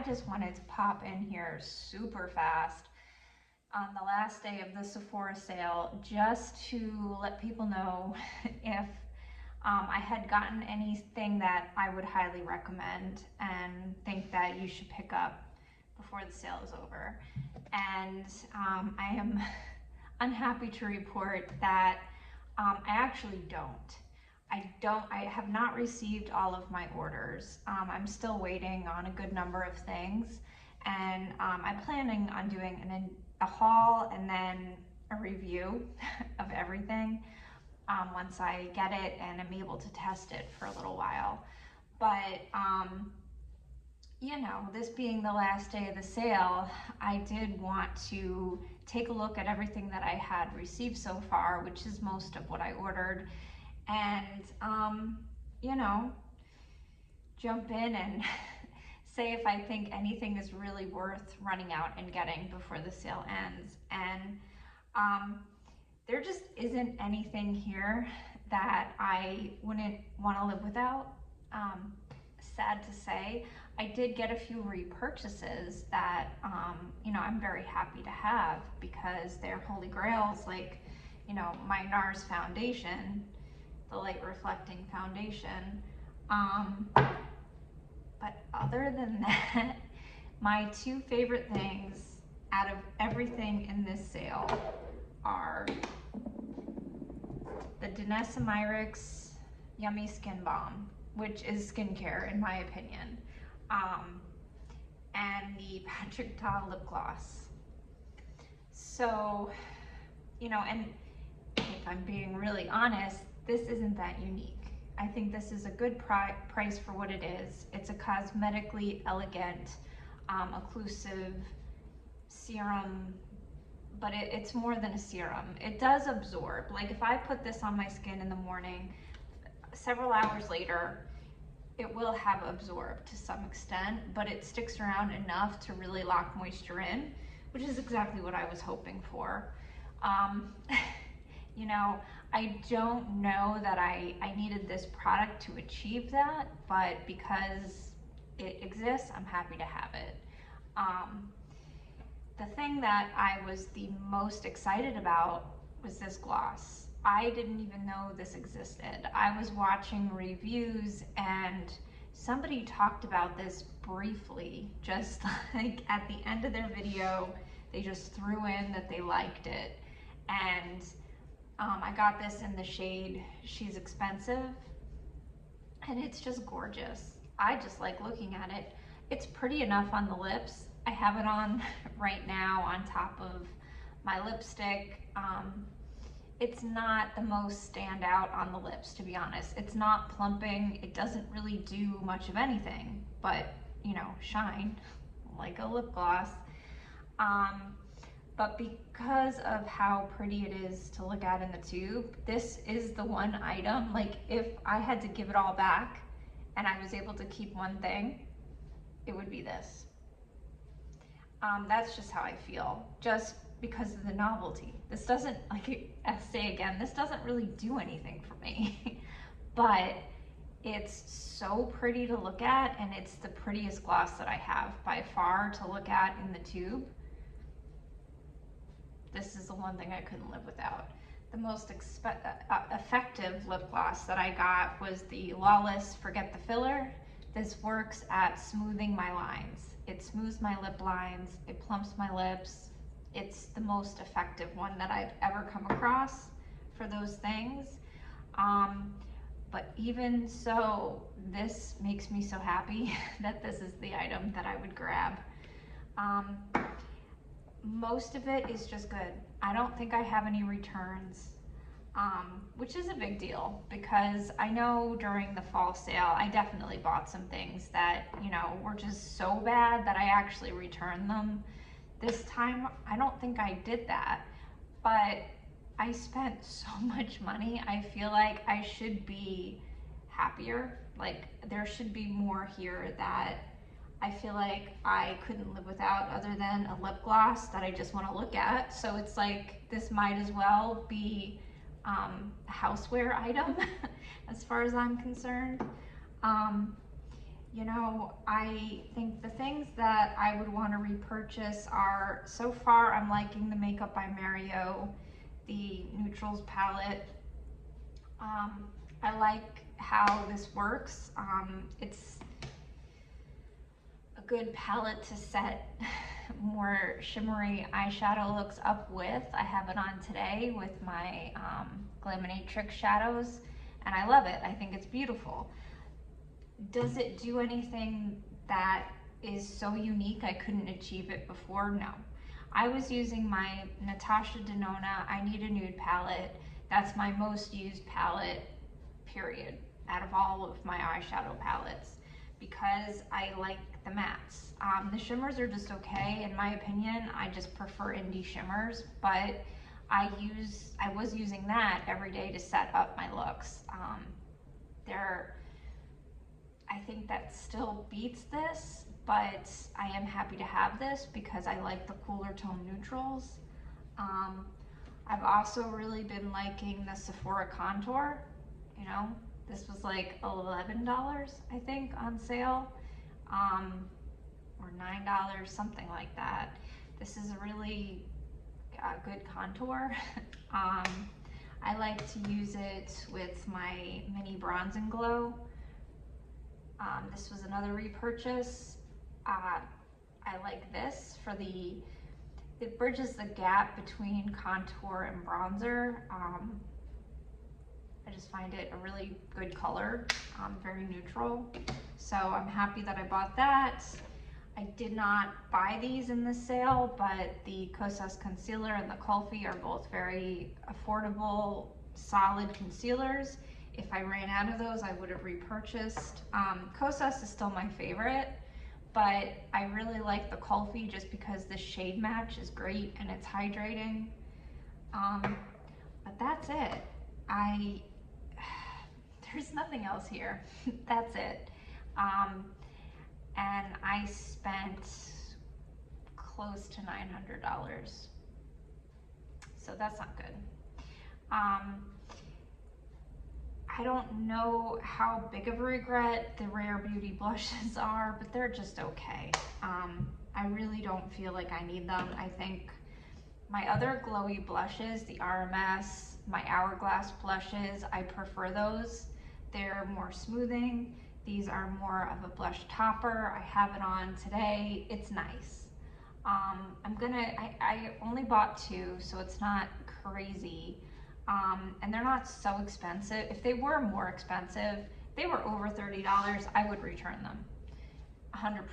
just wanted to pop in here super fast on the last day of the Sephora sale just to let people know if I had gotten anything that I would highly recommend and think that you should pick up before the sale is over. And I am unhappy to report that I actually don't. I have not received all of my orders. I'm still waiting on a good number of things, and I'm planning on doing a haul and then a review of everything once I get it and I'm able to test it for a little while. But you know, this being the last day of the sale, I did want to take a look at everything that I had received so far, which is most of what I ordered, and you know, jump in and say if I think anything is really worth running out and getting before the sale ends. And there just isn't anything here that I wouldn't want to live without. Sad to say, I did get a few repurchases that you know, I'm very happy to have because they're holy grails, like, you know, my NARS foundation, the light reflecting foundation. But other than that, my two favorite things out of everything in this sale are the Natasha Denona Yummy Skin Balm, which is skincare in my opinion, and the Patrick Ta lip gloss. So, you know, and if I'm being really honest, this isn't that unique. I think this is a good price for what it is. It's a cosmetically elegant, occlusive serum, but it's more than a serum. It does absorb. Like if I put this on my skin in the morning, several hours later, it will have absorbed to some extent, but it sticks around enough to really lock moisture in, which is exactly what I was hoping for. You know, I don't know that I needed this product to achieve that, but because it exists, I'm happy to have it. The thing that I was the most excited about was this gloss. I didn't even know this existed. I was watching reviews and somebody talked about this briefly, just like at the end of their video, they just threw in that they liked it. And I got this in the shade She's Expensive, and it's just gorgeous. I just like looking at it. It's pretty enough on the lips. I have it on right now on top of my lipstick. It's not the most standout on the lips, to be honest. It's not plumping. It doesn't really do much of anything, but, you know, shine like a lip gloss. But because of how pretty it is to look at in the tube, this is the one item, like if I had to give it all back and I was able to keep one thing, it would be this. That's just how I feel, just because of the novelty. This doesn't, like I say again, this doesn't really do anything for me, but it's so pretty to look at, and it's the prettiest gloss that I have by far to look at in the tube. This is the one thing I couldn't live without. The most effective lip gloss that I got was the Lawless Forget the Filler. This works at smoothing my lines. It smooths my lip lines, it plumps my lips. It's the most effective one that I've ever come across for those things. But even so, this makes me so happy that this is the item that I would grab. Most of it is just good. I don't think I have any returns, which is a big deal because I know during the fall sale, I definitely bought some things that, you know, were just so bad that I actually returned them. This time, I don't think I did that, but I spent so much money. I feel like I should be happier. Like there should be more here that I feel like I couldn't live without, other than a lip gloss that I just want to look at. So it's like this might as well be a houseware item as far as I'm concerned. You know, I think the things that I would want to repurchase are, so far I'm liking the Makeup by Mario, the Neutrals palette. I like how this works. It's a good palette to set more shimmery eyeshadow looks up with. I have it on today with my Glaminatrix shadows, and I love it. I think it's beautiful. Does it do anything that is so unique I couldn't achieve it before? No. I was using my Natasha Denona I Need a Nude palette. That's my most used palette, period, out of all of my eyeshadow palettes, because I like the mattes. The shimmers are just okay, in my opinion. I just prefer indie shimmers, but I was using that every day to set up my looks. I think that still beats this, but I am happy to have this because I like the cooler tone neutrals. I've also really been liking the Sephora contour. You know, this was like $11, I think, on sale, or $9, something like that. This is a really good contour. I like to use it with my mini Bronze and Glow. This was another repurchase. I like this for it bridges the gap between contour and bronzer. I just find it a really good color, very neutral. So I'm happy that I bought that. I did not buy these in the sale, but the Kosas concealer and the Kulfi are both very affordable, solid concealers. If I ran out of those, I would have repurchased. Kosas is still my favorite, but I really like the Kulfi just because the shade match is great and it's hydrating. But that's it. There's nothing else here. That's it. And I spent close to $900. So that's not good. I don't know how big of a regret the Rare Beauty blushes are, but they're just okay. I really don't feel like I need them. I think my other glowy blushes, the RMS, my Hourglass blushes, I prefer those. They're more smoothing. These are more of a blush topper. I have it on today. It's nice. I only bought two, so it's not crazy. And they're not so expensive. If they were more expensive, if they were over $30, I would return them, 100%.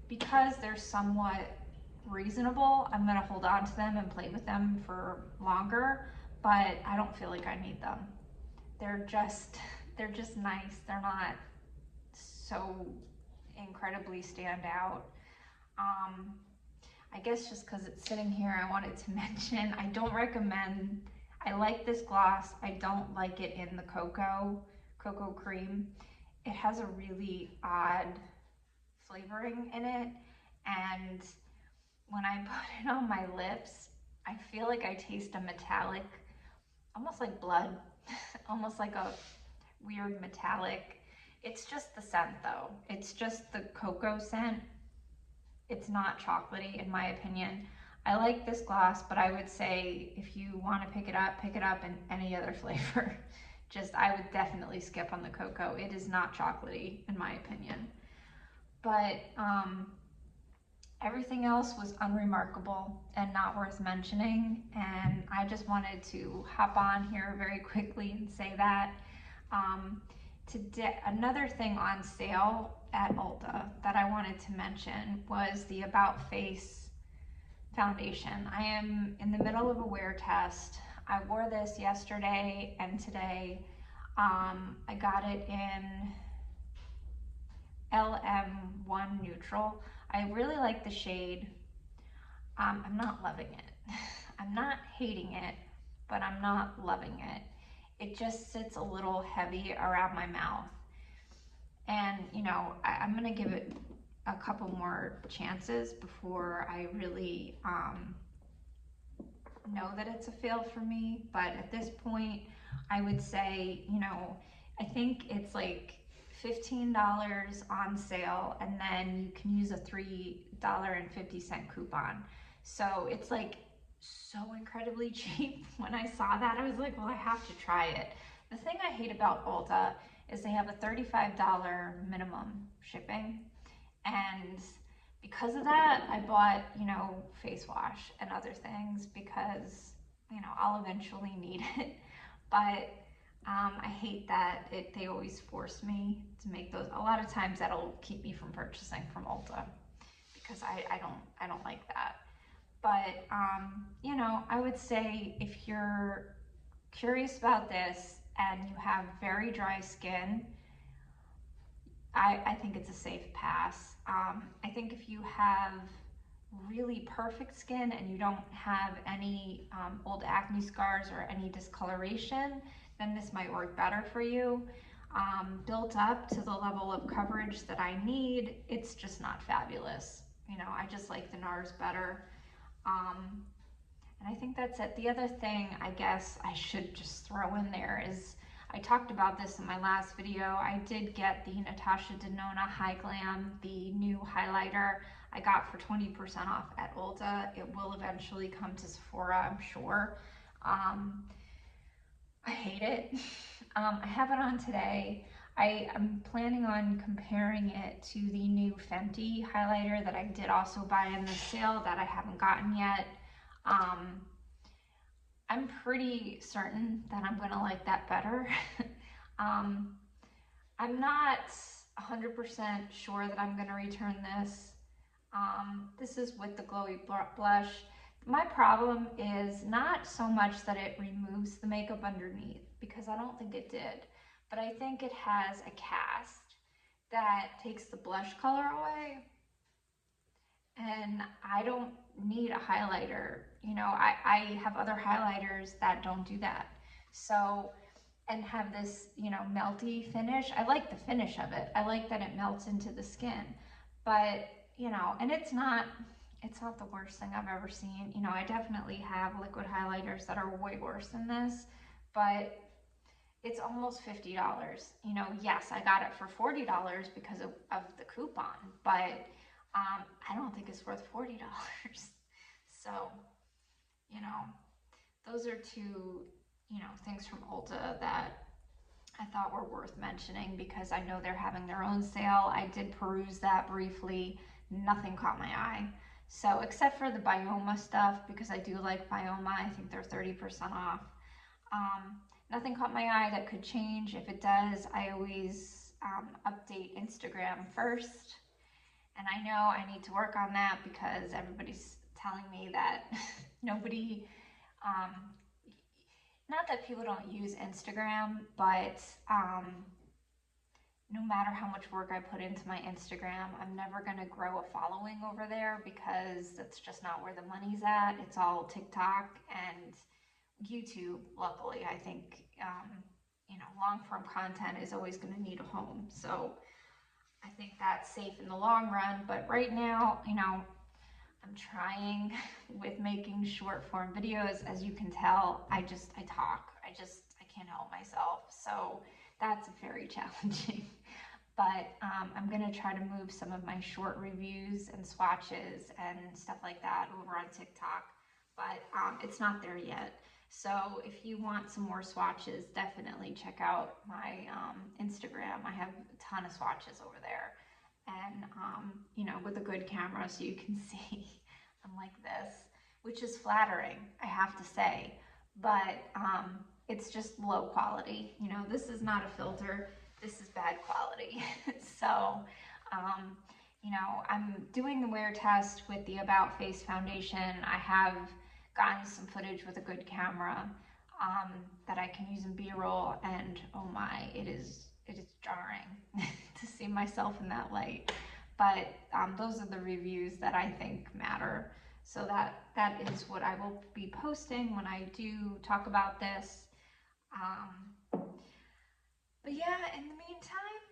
Because they're somewhat reasonable, I'm gonna hold on to them and play with them for longer, but I don't feel like I need them. They're just nice. They're not so incredibly stand out. I guess just because it's sitting here, I wanted to mention, I don't recommend. I like this gloss. I don't like it in the cocoa cream. It has a really odd flavoring in it, and when I put it on my lips, I feel like I taste a metallic, almost like blood, almost like a weird metallic. It's just the scent though. It's just the cocoa scent. It's not chocolatey in my opinion. I like this gloss, but I would say if you want to pick it up in any other flavor. I would definitely skip on the cocoa. It is not chocolatey in my opinion. But everything else was unremarkable and not worth mentioning, and I just wanted to hop on here very quickly and say that. Today, another thing on sale at Ulta that I wanted to mention was the About Face foundation. I am in the middle of a wear test. I wore this yesterday and today. I got it in LM1 neutral. I really like the shade. I'm not loving it. I'm not hating it, but I'm not loving it. It just sits a little heavy around my mouth. And you know, I'm gonna give it a couple more chances before I really know that it's a fail for me. But at this point, I would say, you know, I think it's like $15 on sale, and then you can use a $3.50 coupon. So it's like so incredibly cheap. When I saw that, I was like, well, I have to try it. The thing I hate about Ulta is they have a $35 minimum shipping, and because of that, I bought, you know, face wash and other things because, you know, I'll eventually need it. But I hate that they always force me to make those. A lot of times that'll keep me from purchasing from Ulta because I don't like that. But you know, I would say if you're curious about this and you have very dry skin, I think it's a safe pass. I think if you have really perfect skin and you don't have any old acne scars or any discoloration, then this might work better for you. Built up to the level of coverage that I need, it's just not fabulous. You know, I just like the NARS better. And I think that's it. The other thing I guess I should just throw in there is, I talked about this in my last video, I did get the Natasha Denona High Glam, the new highlighter I got for 20% off at Ulta. It will eventually come to Sephora, I'm sure. I hate it. I have it on today. I'm planning on comparing it to the new Fenty highlighter that I did also buy in the sale that I haven't gotten yet. I'm pretty certain that I'm gonna like that better. I'm not 100% sure that I'm gonna return this. This is with the glowy blush. My problem is not so much that it removes the makeup underneath, because I don't think it did, but I think it has a cast that takes the blush color away, and I don't need a highlighter. You know, I have other highlighters that don't do that. So, and have this, you know, melty finish. I like the finish of it. I like that it melts into the skin, but, you know, and it's not the worst thing I've ever seen. You know, I definitely have liquid highlighters that are way worse than this, but it's almost $50. You know, yes, I got it for $40 because of the coupon, but I don't think it's worth $40. So, you know, those are two, you know, things from Ulta that I thought were worth mentioning because I know they're having their own sale. I did peruse that briefly. Nothing caught my eye. So, except for the Bioma stuff, because I do like Bioma, I think they're 30% off. Nothing caught my eye that could change. If it does, I always update Instagram first. And I know I need to work on that because everybody's telling me that nobody, not that people don't use Instagram, but no matter how much work I put into my Instagram, I'm never gonna grow a following over there because that's just not where the money's at. It's all TikTok and YouTube. Luckily, I think, you know, long-form content is always gonna need a home. So I think that's safe in the long run. But right now, you know, I'm trying with making short form videos. As you can tell, I talk. I can't help myself. So that's very challenging. But I'm gonna try to move some of my short reviews and swatches and stuff like that over on TikTok, but it's not there yet. So if you want some more swatches, definitely check out my Instagram. I have a ton of swatches over there, and you know, with a good camera so you can see I'm like this, which is flattering, I have to say, but it's just low quality. You know, this is not a filter. This is bad quality. So, you know, I'm doing the wear test with the About Face foundation. I have gotten some footage with a good camera that I can use in B-roll, and oh my, it is jarring to see myself in that light. But those are the reviews that I think matter. So that is what I will be posting when I do talk about this. But yeah, in the meantime,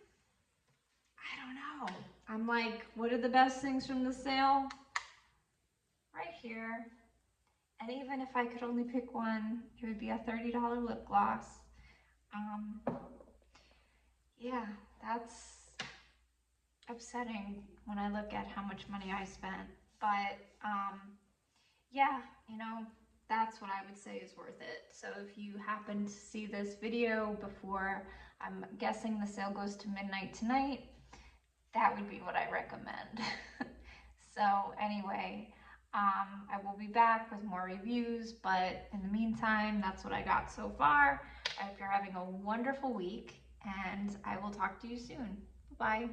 I don't know. I'm like, what are the best things from the sale? Right here. And even if I could only pick one, it would be a $30 lip gloss. yeah, that's upsetting when I look at how much money I spent. But yeah, you know, that's what I would say is worth it. So if you happen to see this video before, I'm guessing the sale goes to midnight tonight, that would be what I recommend. So anyway, I will be back with more reviews, but in the meantime, that's what I got so far. I hope you're having a wonderful week, and I will talk to you soon. Bye.